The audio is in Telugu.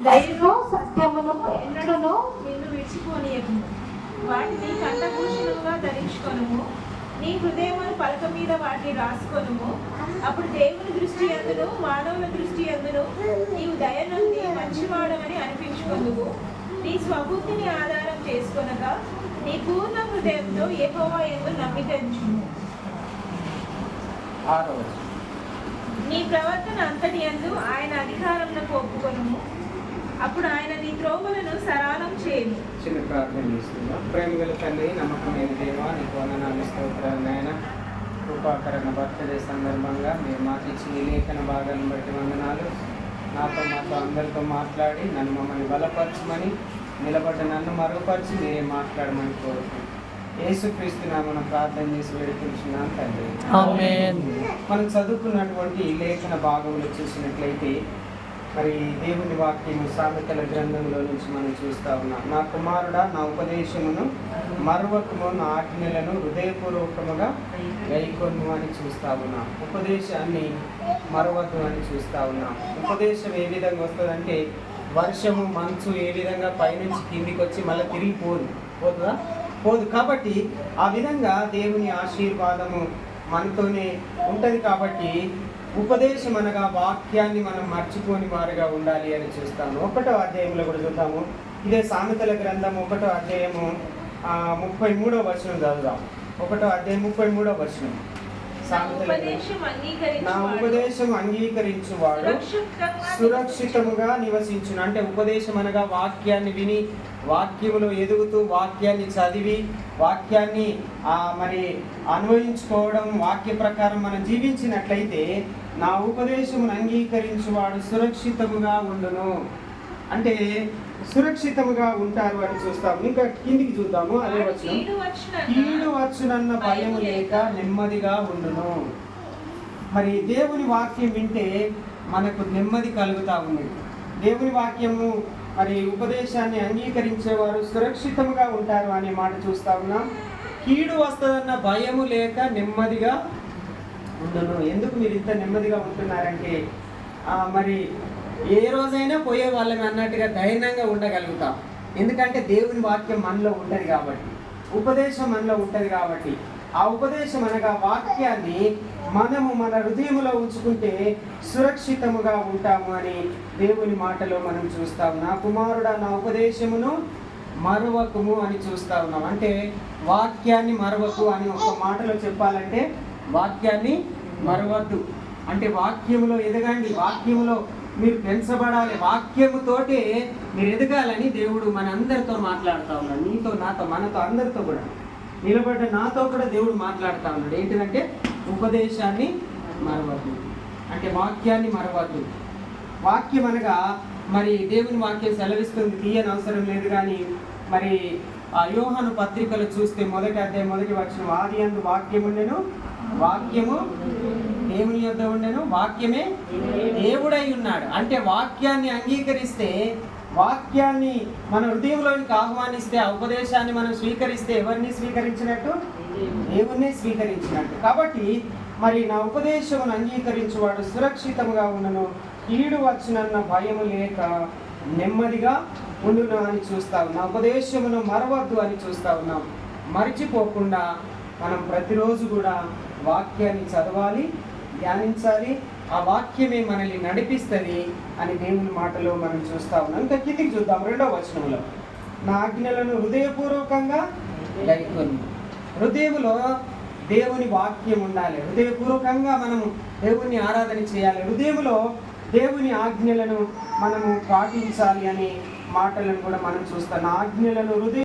ధైర్యం సత్యమును ఎన్నడను నిన్ను విడిచిపోనీయకుము. వాటిని కంఠభూషణముగా ధరించుకొనుము. నీ హృదయమును పలక మీద వాటిని రాసుకొనుము. అప్పుడు దేవుని దృష్టి అందును మానవుల దృష్టి అందును నీవు దయనుంది మంచివాడమని అనిపించుకొనువు. నీ స్వబుద్ధిని ఆధారం చేసుకొనగా నీ పూర్ణ హృదయంతో యెహోవా యందు నమ్మిక ఉంచుము. నీ ప్రవర్తన అంతటి యందు ఆయన అధికారమునకు ఒప్పుకొనుము. అప్పుడు ఆయన నీ త్రోవలను సరళం చేయను. చిన్న ప్రార్థన చేస్తున్నాం. ప్రేమ గల తండ్రి, నమ్మకమైన దేవా, నీకు వందనాలు స్తోత్రాలు నాయన. కృపాకరణ బర్త్డే సందర్భంగా మీరు మాకు ఇచ్చిన ఈ లేఖన భాగాలను బట్టి వందనాలు. మాతో అందరితో మాట్లాడి నన్ను మమ్మల్ని బలపరచమని, నిలబడ్డ నన్ను మరుగుపరిచి మీరే మాట్లాడమని కోరుతున్నాను. యేసుక్రీస్తు నామమున ప్రార్థన చేసి వేడుకుంటున్నాం తండ్రి, ఆమేన్. మనం చదువుకున్నటువంటి ఈ లేఖన భాగంలో చూసినట్లయితే మరి దేవుని వాక్యము సామెతల గ్రంథంలో నుంచి మనం చూస్తూ ఉన్నాం. నా కుమారుడా, నా ఉపదేశమును మరువకము, నా ఆజ్ఞలను హృదయపూర్వకముగా గైకొను అని చూస్తూ ఉన్నాం. ఉపదేశాన్ని మరవద్దు అని చూస్తూ ఉన్నాం. ఉపదేశం ఏ విధంగా వస్తుందంటే, వర్షము మంచు ఏ విధంగా పైనుంచి కిందికి వచ్చి మళ్ళీ తిరిగి పోతుందా? పోదు. కాబట్టి ఆ విధంగా దేవుని ఆశీర్వాదము మనతోనే ఉంటుంది. కాబట్టి ఉపదేశం అనగా వాక్యాన్ని మనం మర్చిపోని వారుగా ఉండాలి అని చూస్తాము. 1వ అధ్యాయంలో కూడా చూద్దాము. ఇదే సామెతల గ్రంథం 1వ అధ్యాయము 33వ వచనం చదువుదాం. 1వ అధ్యాయం 33వ వచనం. నా ఉపదేశం అంగీకరించువాడు సురక్షితముగా నివసించును. అంటే ఉపదేశం అనగా వాక్యాన్ని విని, వాక్యములో ఎదుగుతూ, వాక్యాన్ని చదివి, వాక్యాన్ని మరి అన్వయించుకోవడం, వాక్య ప్రకారం మనం జీవించినట్లయితే నా ఉపదేశమును అంగీకరించువాడు సురక్షితముగా ఉండును. అంటే సురక్షితముగా ఉంటారు అని చూస్తాము. ఇంకా కిందికి చూద్దాము. అదే వచనం, కీడు వచ్చునన్న భయం లేక నెమ్మదిగా ఉండును. మరి దేవుని వాక్యం వింటే మనకు నెమ్మది కలుగుతా ఉంది. దేవుని వాక్యము మరి ఉపదేశాన్ని అంగీకరించేవారు సురక్షితముగా ఉంటారు అనే మాట చూస్తా ఉన్నాం. కీడు వస్తుందన్న భయము లేక నెమ్మదిగా ఉండును. ఎందుకు మీరు ఇంత నెమ్మదిగా ఉంటున్నారంటే, మరి ఏ రోజైనా పోయే వాళ్ళని అన్నట్టుగా ధైర్యంగా ఉండగలుగుతాం. ఎందుకంటే దేవుని వాక్యం మనలో ఉంటుంది కాబట్టి, ఉపదేశం మనలో ఉంటుంది కాబట్టి, ఆ ఉపదేశం అనగా వాక్యాన్ని మనము మన హృదయంలో ఉంచుకుంటే సురక్షితముగా ఉంటాము అని దేవుని మాటలో మనం చూస్తాము. నా కుమారుడా, నా ఉపదేశమును మరువకుము అని చూస్తా ఉన్నాం. అంటే వాక్యాన్ని మరవకు అని ఒక మాటలో చెప్పాలంటే, వాక్యాన్ని మరవద్దు అంటే వాక్యములో ఎదగండి, వాక్యములో మీరు పెంచబడాలి, వాక్యముతోటే మీరు ఎదగాలని దేవుడు మన అందరితో మాట్లాడుతూ ఉన్నాడు. నీతో, నాతో, మనతో, అందరితో కూడా, నిలబడ్డ నాతో కూడా దేవుడు మాట్లాడుతూ ఉన్నాడు. ఏంటంటే ఉపదేశాన్ని మరవద్దు అంటే వాక్యాన్ని మరవద్దు. వాక్యం అనగా మరి దేవుని వాక్యం సెలవిస్తుంది, తీయని అవసరం లేదు. కానీ మరి ఆ యోహాను పత్రికలు చూస్తే 1వ అధ్యాయం 1వ వచనం, ఆది యందు వాక్యం ఉండెను, వాక్యము దేవుని యొద్ద ఉండెను, వాక్యమే దేవుడై ఉన్నాడు. అంటే వాక్యాన్ని అంగీకరిస్తే, వాక్యాన్ని మన హృదయంలోనికి ఆహ్వానిస్తే, ఆ ఉపదేశాన్ని మనం స్వీకరిస్తే ఎవరిని స్వీకరించినట్టు? దేవుణ్ణి స్వీకరించినట్టు. కాబట్టి మరి నా ఉపదేశమును అంగీకరించువాడు సురక్షితముగా ఉండను, కీడు వచ్చునన్న భయము లేక నెమ్మదిగా ఉండును అని చూస్తా ఉన్నాం. ఉపదేశమును మరవద్దు అని చూస్తా ఉన్నాం. మరిచిపోకుండా మనం ప్రతిరోజు కూడా వాక్యాన్ని చదవాలి, ధ్యానించాలి. ఆ వాక్యమే మనల్ని నడిపిస్తుంది అని దేవుని మాటలో మనం చూస్తా ఉన్నాం. ఇంకా కిందికి చూద్దాం. 2వ వచనంలో, నా ఆజ్ఞలను హృదయపూర్వకంగా గైకొను. హృదయంలో దేవుని వాక్యం ఉండాలి. హృదయపూర్వకంగా మనము దేవుని ఆరాధన చేయాలి. హృదయంలో దేవుని ఆజ్ఞలను మనము పాటించాలి అనే మాటలను కూడా మనం చూస్తాం. నా ఆజ్ఞలను హృదయ